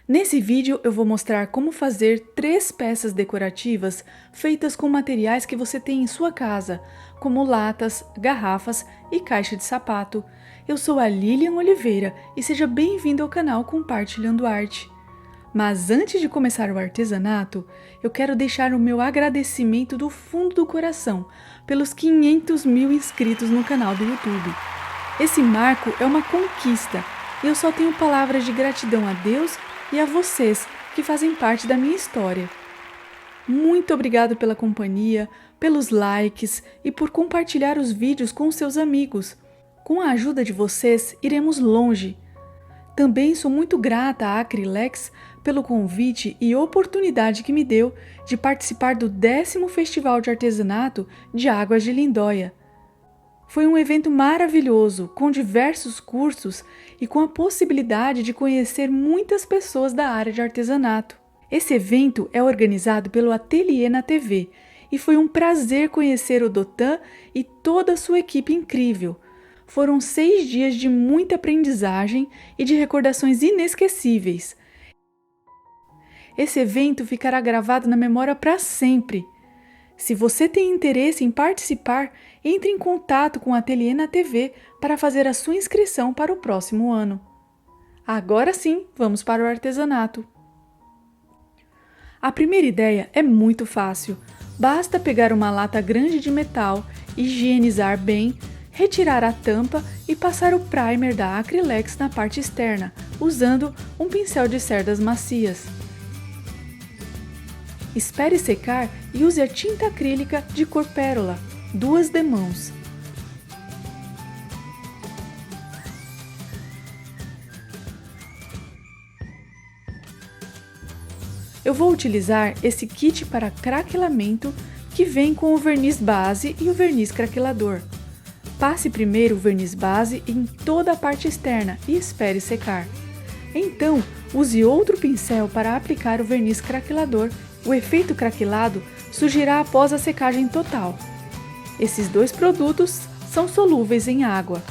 Nesse vídeo eu vou mostrar como fazer 3 peças decorativas feitas com materiais que você tem em sua casa, como latas, garrafas e caixa de sapato. Eu sou a Lilian Oliveira e seja bem-vindo ao canal Compartilhando Arte. Mas antes de começar o artesanato, eu quero deixar o meu agradecimento do fundo do coração pelos 500 mil inscritos no canal do YouTube. Esse marco é uma conquista e eu só tenho palavras de gratidão a Deus e a vocês que fazem parte da minha história. Muito obrigado pela companhia, pelos likes e por compartilhar os vídeos com seus amigos. Com a ajuda de vocês, iremos longe. Também sou muito grata à Acrylex pelo convite e oportunidade que me deu de participar do 10º Festival de Artesanato de Águas de Lindóia. Foi um evento maravilhoso, com diversos cursos e com a possibilidade de conhecer muitas pessoas da área de artesanato. Esse evento é organizado pelo Ateliê na TV e foi um prazer conhecer o Dotan e toda a sua equipe incrível. Foram 6 dias de muita aprendizagem e de recordações inesquecíveis. Esse evento ficará gravado na memória para sempre. Se você tem interesse em participar, entre em contato com o Ateliê na TV para fazer a sua inscrição para o próximo ano. Agora sim, vamos para o artesanato. A primeira ideia é muito fácil. Basta pegar uma lata grande de metal, higienizar bem, retirar a tampa e passar o primer da Acrylex na parte externa, usando um pincel de cerdas macias. Espere secar e use a tinta acrílica de cor pérola, 2 demãos. Eu vou utilizar esse kit para craquelamento que vem com o verniz base e o verniz craquelador. Passe primeiro o verniz base em toda a parte externa e espere secar. Então, use outro pincel para aplicar o verniz craquelador. O efeito craquelado surgirá após a secagem total. Esses 2 produtos são solúveis em água.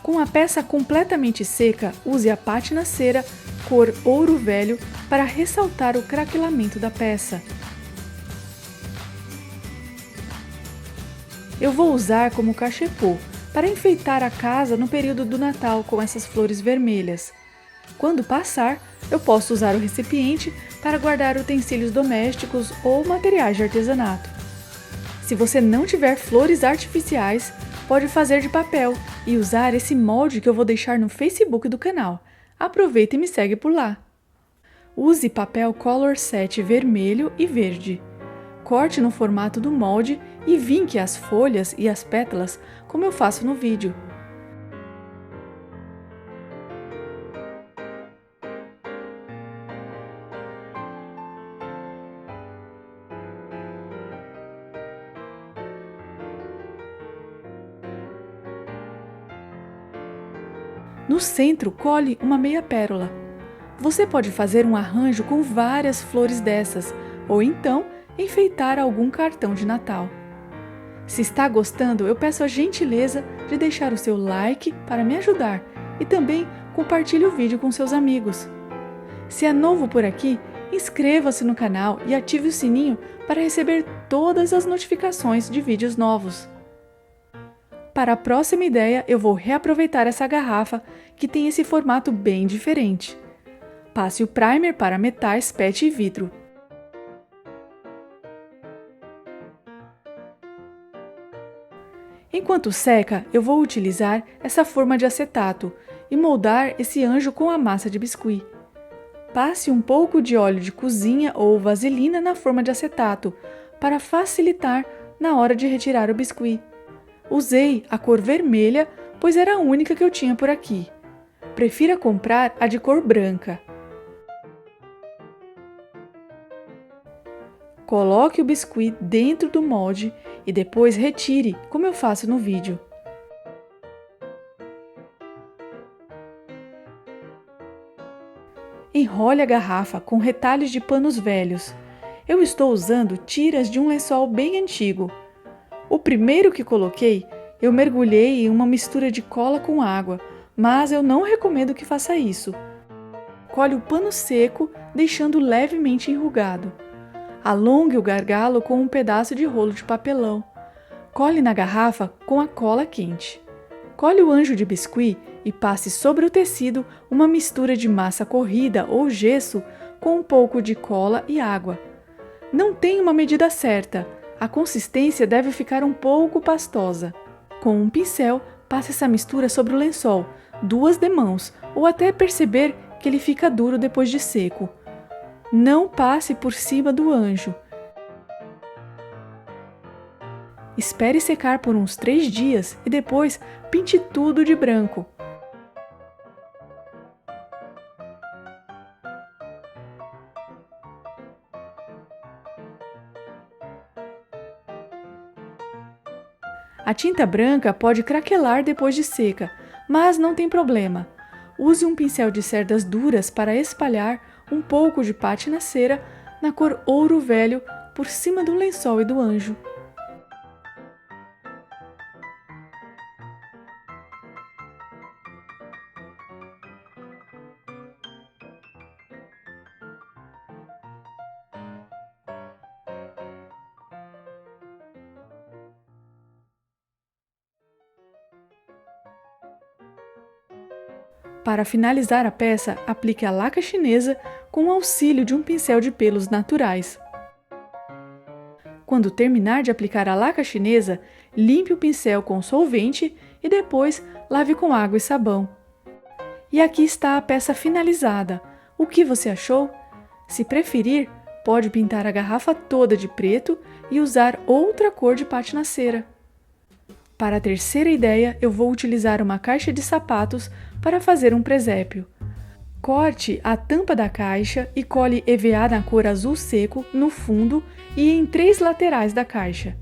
Com a peça completamente seca, use a pátina cera cor ouro velho para ressaltar o craquelamento da peça. Eu vou usar como cachepô para enfeitar a casa no período do Natal com essas flores vermelhas. Quando passar, eu posso usar o recipiente para guardar utensílios domésticos ou materiais de artesanato. Se você não tiver flores artificiais, pode fazer de papel e usar esse molde que eu vou deixar no Facebook do canal. Aproveita e me segue por lá. Use papel Color Set vermelho e verde. Corte no formato do molde e vinque as folhas e as pétalas como eu faço no vídeo. No centro, cole uma meia pérola. Você pode fazer um arranjo com várias flores dessas, ou então enfeitar algum cartão de Natal. Se está gostando, eu peço a gentileza de deixar o seu like para me ajudar e também compartilhe o vídeo com seus amigos. Se é novo por aqui, inscreva-se no canal e ative o sininho para receber todas as notificações de vídeos novos. Para a próxima ideia, eu vou reaproveitar essa garrafa que tem esse formato bem diferente. Passe o primer para metais, PET e vidro. Enquanto seca, eu vou utilizar essa forma de acetato e moldar esse anjo com a massa de biscuit. Passe um pouco de óleo de cozinha ou vaselina na forma de acetato para facilitar na hora de retirar o biscuit. Usei a cor vermelha, pois era a única que eu tinha por aqui. Prefira comprar a de cor branca. Coloque o biscuit dentro do molde e depois retire, como eu faço no vídeo. Enrole a garrafa com retalhos de panos velhos. Eu estou usando tiras de um lençol bem antigo. O primeiro que coloquei, eu mergulhei em uma mistura de cola com água, mas eu não recomendo que faça isso. colhe o pano seco, deixando levemente enrugado. Alongue o gargalo com um pedaço de rolo de papelão. Cole na garrafa com a cola quente. Cole o anjo de biscuit e passe sobre o tecido uma mistura de massa corrida ou gesso com um pouco de cola e água. Não tem uma medida certa, a consistência deve ficar um pouco pastosa. Com um pincel, passe essa mistura sobre o lençol, 2 demãos, ou até perceber que ele fica duro depois de seco. Não passe por cima do anjo. Espere secar por uns 3 dias e depois pinte tudo de branco. A tinta branca pode craquelar depois de seca, mas não tem problema. Use um pincel de cerdas duras para espalhar um pouco de pátina cera na cor ouro velho por cima do lençol e do anjo. Para finalizar a peça, aplique a laca chinesa com o auxílio de um pincel de pelos naturais. Quando terminar de aplicar a laca chinesa, limpe o pincel com solvente e depois lave com água e sabão. E aqui está a peça finalizada. O que você achou? Se preferir, pode pintar a garrafa toda de preto e usar outra cor de pátina cera. Para a terceira ideia, eu vou utilizar uma caixa de sapatos para fazer um presépio. Corte a tampa da caixa e cole EVA na cor azul seco no fundo e em 3 laterais da caixa.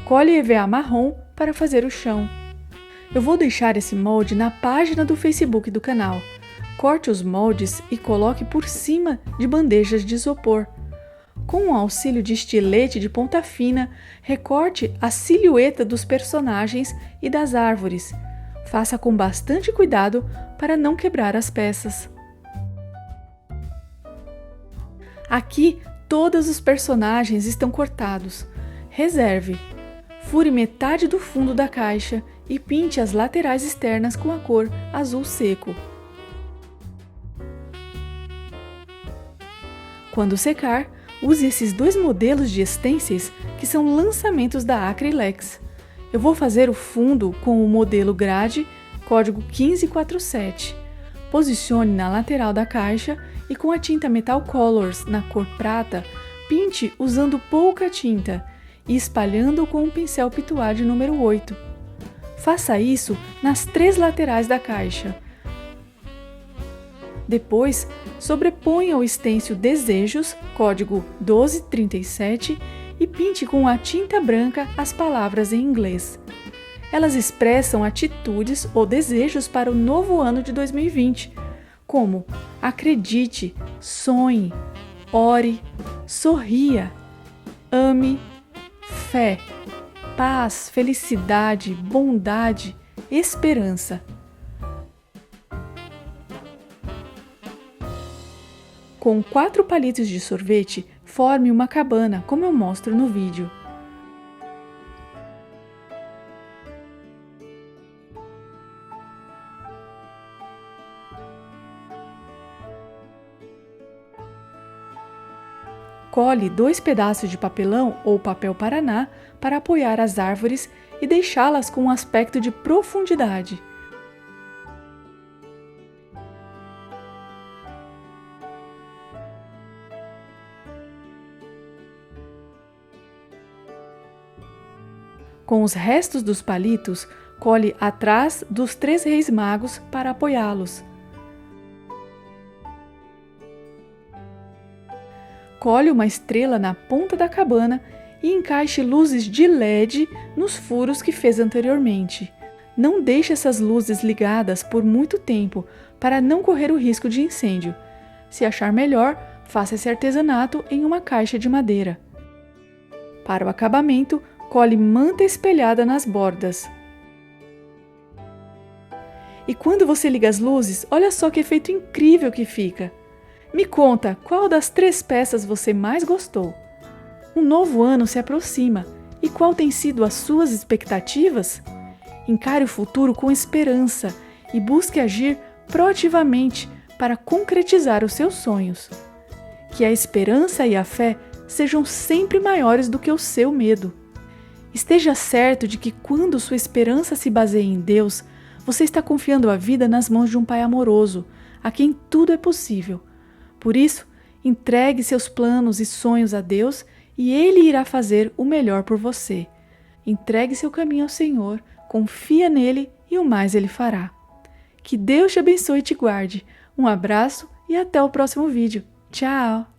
Cole EVA marrom para fazer o chão. Eu vou deixar esse molde na página do Facebook do canal. Corte os moldes e coloque por cima de bandejas de isopor. Com o auxílio de estilete de ponta fina, recorte a silhueta dos personagens e das árvores. Faça com bastante cuidado para não quebrar as peças. Aqui, todos os personagens estão cortados. Reserve. Fure metade do fundo da caixa e pinte as laterais externas com a cor azul seco. Quando secar, use esses 2 modelos de stencils que são lançamentos da Acrylex. Eu vou fazer o fundo com o modelo grade código 1547. Posicione na lateral da caixa e com a tinta Metal Colors na cor prata, pinte usando pouca tinta e espalhando com um pincel pituá de número 8. Faça isso nas 3 laterais da caixa. Depois, sobreponha o stencil Desejos, código 1237, e pinte com a tinta branca as palavras em inglês. Elas expressam atitudes ou desejos para o novo ano de 2020, como acredite, sonhe, ore, sorria, ame, fé, paz, felicidade, bondade, esperança. Com 4 palitos de sorvete, forme uma cabana, como eu mostro no vídeo. Cole 2 pedaços de papelão ou papel paraná para apoiar as árvores e deixá-las com um aspecto de profundidade. Com os restos dos palitos, cole atrás dos 3 reis magos para apoiá-los. Cole uma estrela na ponta da cabana e encaixe luzes de LED nos furos que fez anteriormente. Não deixe essas luzes ligadas por muito tempo para não correr o risco de incêndio. Se achar melhor, faça esse artesanato em uma caixa de madeira. Para o acabamento, cole manta espelhada nas bordas. E quando você liga as luzes, olha só que efeito incrível que fica! Me conta, qual das 3 peças você mais gostou? Um novo ano se aproxima, e qual tem sido as suas expectativas? Encare o futuro com esperança e busque agir proativamente para concretizar os seus sonhos. Que a esperança e a fé sejam sempre maiores do que o seu medo. Esteja certo de que quando sua esperança se baseia em Deus, você está confiando a vida nas mãos de um Pai amoroso, a quem tudo é possível. Por isso, entregue seus planos e sonhos a Deus e Ele irá fazer o melhor por você. Entregue seu caminho ao Senhor, confia nele e o mais Ele fará. Que Deus te abençoe e te guarde. Um abraço e até o próximo vídeo. Tchau!